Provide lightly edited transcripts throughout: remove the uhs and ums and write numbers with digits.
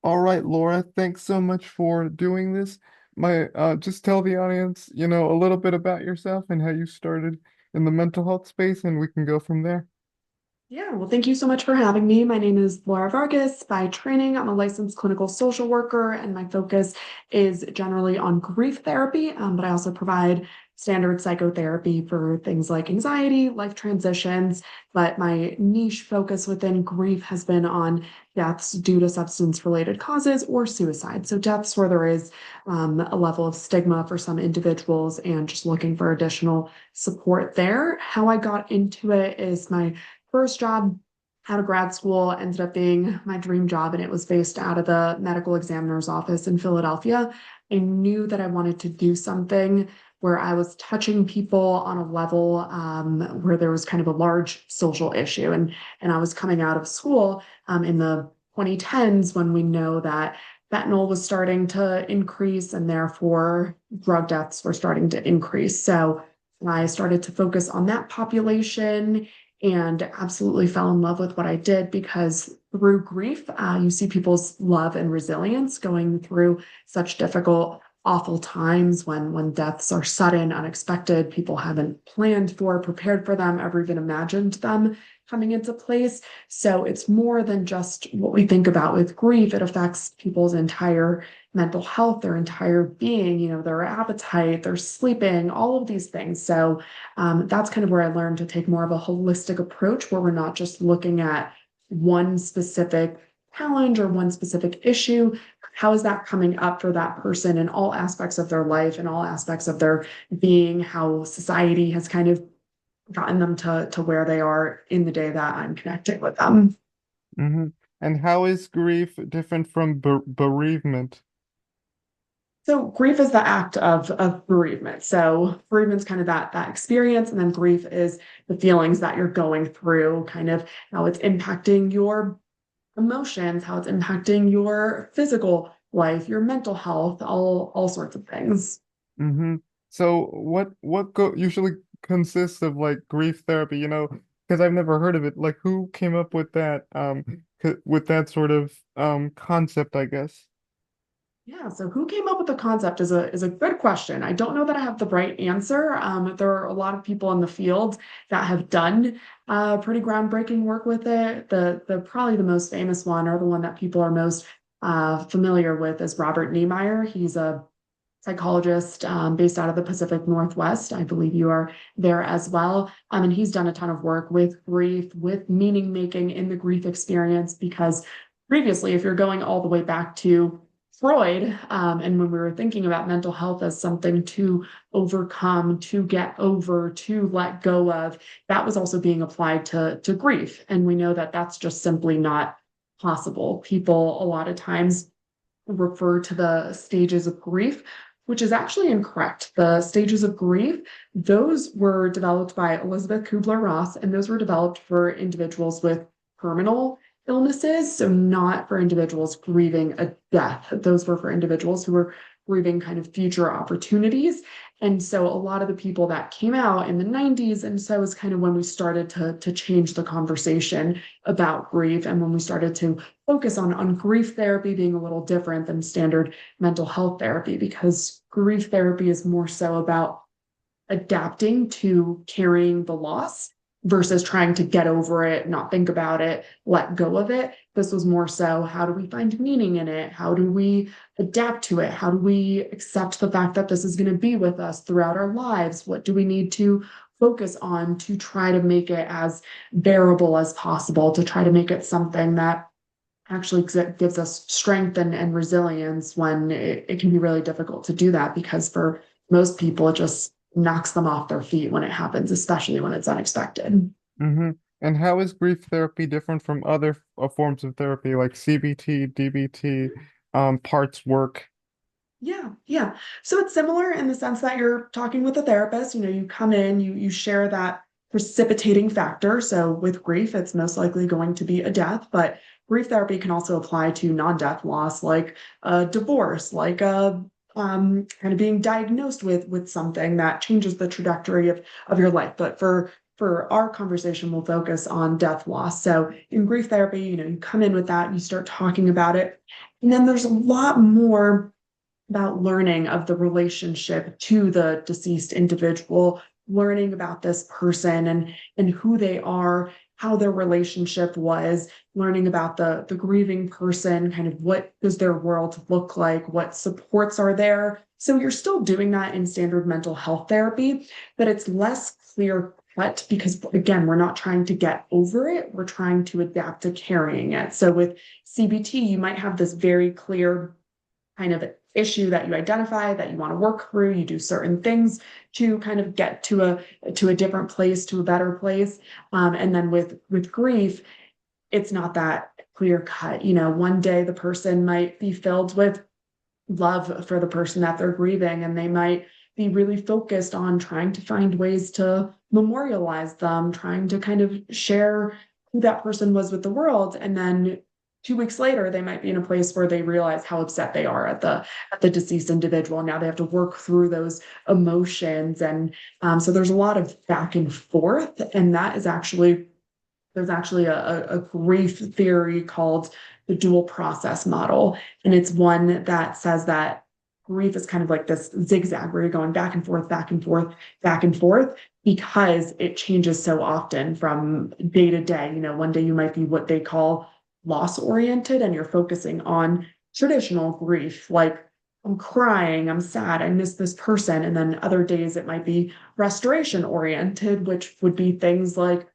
All right, Laura, thanks so much for doing this. Just tell the audience, a little bit about yourself and how you started in the mental health space, and we can go from there. Yeah, well, thank you so much for having me. My name is Laura Vargas. By training, I'm a licensed clinical social worker, and my focus is generally on grief therapy, but I also provide standard psychotherapy for things like anxiety, life transitions. But my niche focus within grief has been on deaths due to substance-related causes or suicide. So, deaths where there is a level of stigma for some individuals and just looking for additional support there. How I got into it is my first job out of grad school ended up being my dream job, and it was based out of the medical examiner's office in Philadelphia. I knew that I wanted to do something where I was touching people on a level where there was kind of a large social issue. And I was coming out of school in the 2010s when we know that fentanyl was starting to increase and therefore drug deaths were starting to increase. So I started to focus on that population and absolutely fell in love with what I did because through grief, you see people's love and resilience going through such difficult, awful times when deaths are sudden, unexpected, people haven't planned for, prepared for them, ever even imagined them coming into place. So it's more than just what we think about with grief. It affects people's entire mental health, their entire being, their appetite, their sleeping, all of these things. So that's kind of where I learned to take more of a holistic approach where we're not just looking at one specific challenge or one specific issue. How is that coming up for that person in all aspects of their life and all aspects of their being, how society has kind of gotten them to where they are in the day that I'm connecting with them. hmm And how is grief different from bereavement? So grief is the act of bereavement. So bereavement's kind of that experience, and then grief is the feelings that you're going through, kind of how it's impacting your emotions, how it's impacting your physical life, your mental health, all sorts of things. hmm So what go usually consists of like grief therapy, because I've never heard of it. Like who came up with that with that sort of concept, I guess. Yeah, so who came up with the concept is a good question. I don't know that I have the right answer. There are a lot of people in the field that have done pretty groundbreaking work with it. The probably the most famous one, or the one that people are most familiar with, is Robert Niemeyer. He's a psychologist based out of the Pacific Northwest. I believe you are there as well. And he's done a ton of work with grief, with meaning making in the grief experience, because previously, if you're going all the way back to Freud, and when we were thinking about mental health as something to overcome, to get over, to let go of, that was also being applied to grief. And we know that that's just simply not possible. People a lot of times refer to the stages of grief, which is actually incorrect. The stages of grief, those were developed by Elizabeth Kubler-Ross, and those were developed for individuals with terminal illnesses, so not for individuals grieving a death. Those were for individuals who were grieving kind of future opportunities. And so a lot of the people that came out in the 90s, and so is kind of when we started to change the conversation about grief, and when we started to focus on grief therapy being a little different than standard mental health therapy, because grief therapy is more so about adapting to carrying the loss versus trying to get over it, not think about it, let go of it. This was more so, how do we find meaning in it? How do we adapt to it? How do we accept the fact that this is going to be with us throughout our lives? What do we need to focus on to try to make it as bearable as possible, to try to make it something that actually gives us strength and resilience when it can be really difficult to do that, because for most people, it just knocks them off their feet when it happens, especially when it's unexpected. hmm And how is grief therapy different from other forms of therapy like CBT, DBT, parts work? Yeah, yeah. So it's similar in the sense that you're talking with a therapist. You come in, you share that precipitating factor. So with grief, it's most likely going to be a death, but grief therapy can also apply to non-death loss, like a divorce, like a kind of being diagnosed with something that changes the trajectory of your life. But for for our conversation, we'll focus on death loss. So in grief therapy, you come in with that, you start talking about it. And then there's a lot more about learning of the relationship to the deceased individual, learning about this person and who they are, how their relationship was, learning about the grieving person, kind of what does their world look like, what supports are there. So you're still doing that in standard mental health therapy, but it's less clear cut because again, we're not trying to get over it, we're trying to adapt to carrying it. So with CBT, you might have this very clear kind of issue that you identify that you want to work through. You do certain things to kind of get to a different place, to a better place. And then with grief, it's not that clear cut. One day the person might be filled with love for the person that they're grieving, and they might be really focused on trying to find ways to memorialize them, trying to kind of share who that person was with the world. And then 2 weeks later, they might be in a place where they realize how upset they are at the deceased individual. Now they have to work through those emotions, and so there's a lot of back and forth, and that is actually there's actually a grief theory called the dual process model. And it's one that says that grief is kind of like this zigzag where you're going back and forth, back and forth, back and forth, because it changes so often from day to day. One day you might be what they call loss oriented, and you're focusing on traditional grief, like I'm crying, I'm sad, I miss this person. And then other days it might be restoration oriented, which would be things like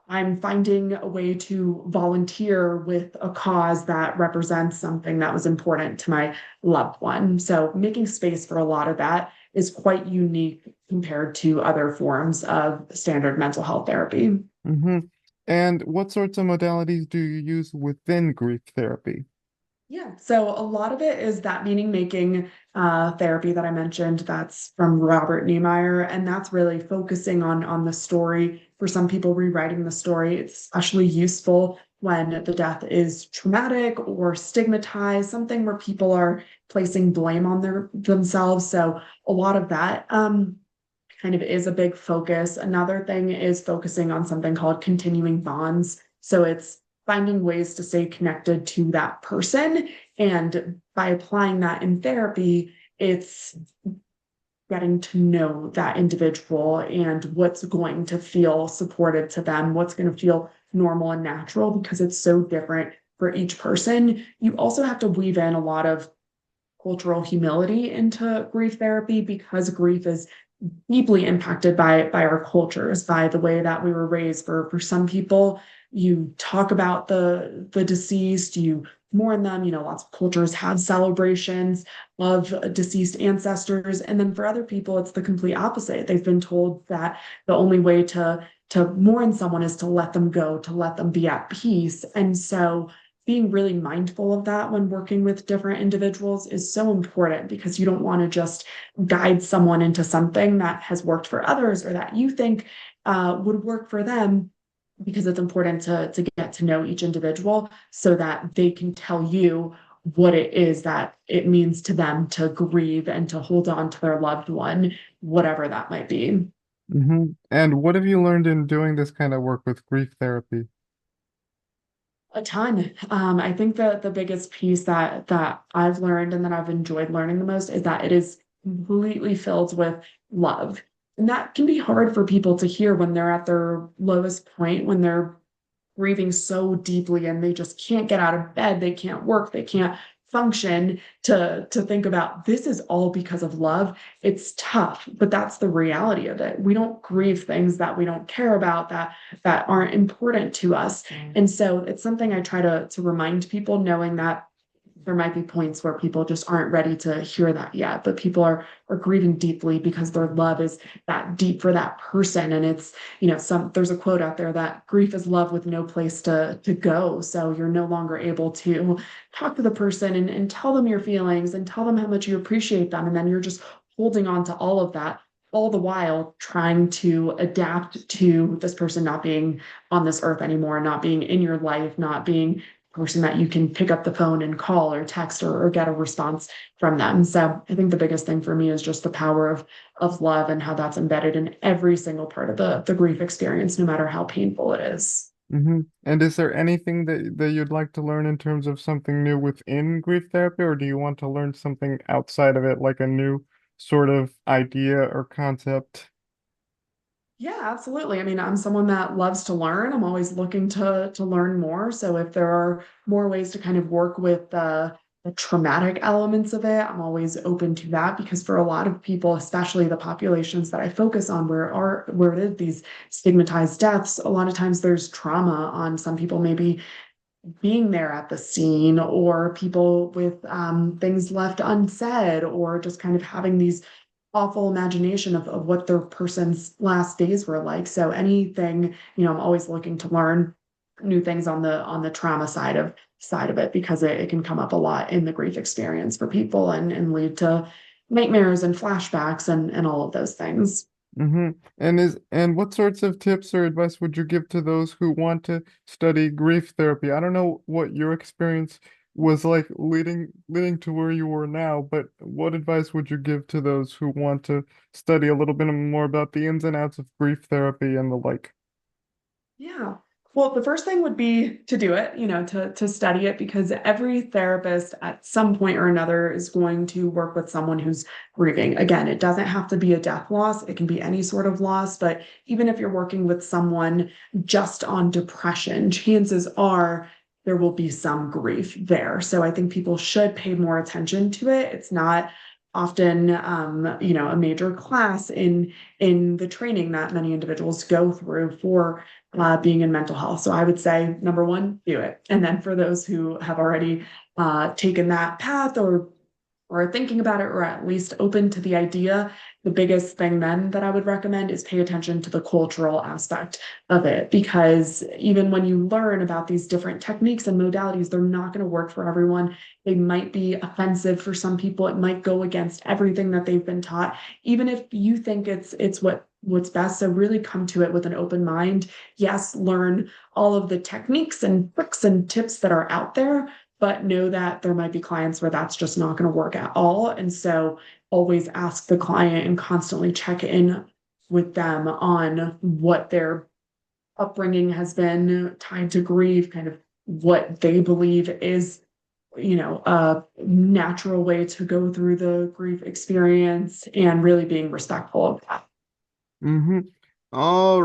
I'm finding a way to volunteer with a cause that represents something that was important to my loved one. So making space for a lot of that is quite unique compared to other forms of standard mental health therapy. Hmm. And what sorts of modalities do you use within grief therapy? Yeah, so a lot of it is that meaning making therapy that I mentioned. That's from Robert Niemeyer, and that's really focusing on the story. For some people, rewriting the story, it's especially useful when the death is traumatic or stigmatized, something where people are placing blame on themselves. So a lot of that kind of is a big focus. Another thing is focusing on something called continuing bonds. So it's finding ways to stay connected to that person. And by applying that in therapy, it's getting to know that individual and what's going to feel supportive to them, what's going to feel normal and natural, because it's so different for each person. You also have to weave in a lot of cultural humility into grief therapy because grief is deeply impacted by our cultures, by the way that we were raised. For some people, you talk about the deceased, you mourn them. Lots of cultures have celebrations of deceased ancestors, and then for other people, it's the complete opposite. They've been told that the only way to mourn someone is to let them go, to let them be at peace, and so being really mindful of that when working with different individuals is so important because you don't want to just guide someone into something that has worked for others or that you think would work for them, because it's important to get to know each individual so that they can tell you what it is that it means to them to grieve and to hold on to their loved one, whatever that might be. Hmm. And what have you learned in doing this kind of work with grief therapy? A ton. I think that the biggest piece that I've learned and that I've enjoyed learning the most is that it is completely filled with love. And that can be hard for people to hear when they're at their lowest point, when they're grieving so deeply and they just can't get out of bed, they can't work, they can't function, to think about this is all because of love. It's tough, but that's the reality of it. We don't grieve things that we don't care about, that aren't important to us. And so it's something I try to remind people, knowing that there might be points where people just aren't ready to hear that yet, but people are grieving deeply because their love is that deep for that person. And it's, there's a quote out there that grief is love with no place to go. So you're no longer able to talk to the person and tell them your feelings and tell them how much you appreciate them. And then you're just holding on to all of that, all the while trying to adapt to this person not being on this earth anymore, not being in your life, not being person that you can pick up the phone and call or text or get a response from them. So I think the biggest thing for me is just the power of love and how that's embedded in every single part of the grief experience, no matter how painful it is. And is there anything that you'd like to learn in terms of something new within grief therapy, or do you want to learn something outside of it, like a new sort of idea or concept? Yeah, absolutely. I mean, I'm someone that loves to learn. I'm always looking to learn more. So if there are more ways to kind of work with the traumatic elements of it, I'm always open to that because for a lot of people, especially the populations that I focus on, where it is these stigmatized deaths, a lot of times there's trauma on some people, maybe being there at the scene or people with things left unsaid or just kind of having these awful imagination of what their person's last days were like. So anything, I'm always looking to learn new things on the trauma side of it because it can come up a lot in the grief experience for people and lead to nightmares and flashbacks and all of those things. And what sorts of tips or advice would you give to those who want to study grief therapy? I don't know what your experience was like leading to where you are now, but what advice would you give to those who want to study a little bit more about the ins and outs of grief therapy and the like? Yeah. Well, the first thing would be to do it, to study it because every therapist at some point or another is going to work with someone who's grieving. Again, it doesn't have to be a death loss, it can be any sort of loss, but even if you're working with someone just on depression, chances are there will be some grief there. So I think people should pay more attention to it. It's not often a major class in the training that many individuals go through for being in mental health. So I would say, number one, do it. And then for those who have already taken that path or are thinking about it or at least open to the idea, the biggest thing then that I would recommend is pay attention to the cultural aspect of it. Because even when you learn about these different techniques and modalities, they're not going to work for everyone. They might be offensive for some people. It might go against everything that they've been taught, even if you think it's what's best. So really come to it with an open mind. Yes, learn all of the techniques and tricks and tips that are out there, but know that there might be clients where that's just not going to work at all. And so always ask the client and constantly check in with them on what their upbringing has been tied to grief, kind of what they believe is, a natural way to go through the grief experience and really being respectful of that. Mm-hmm. All right.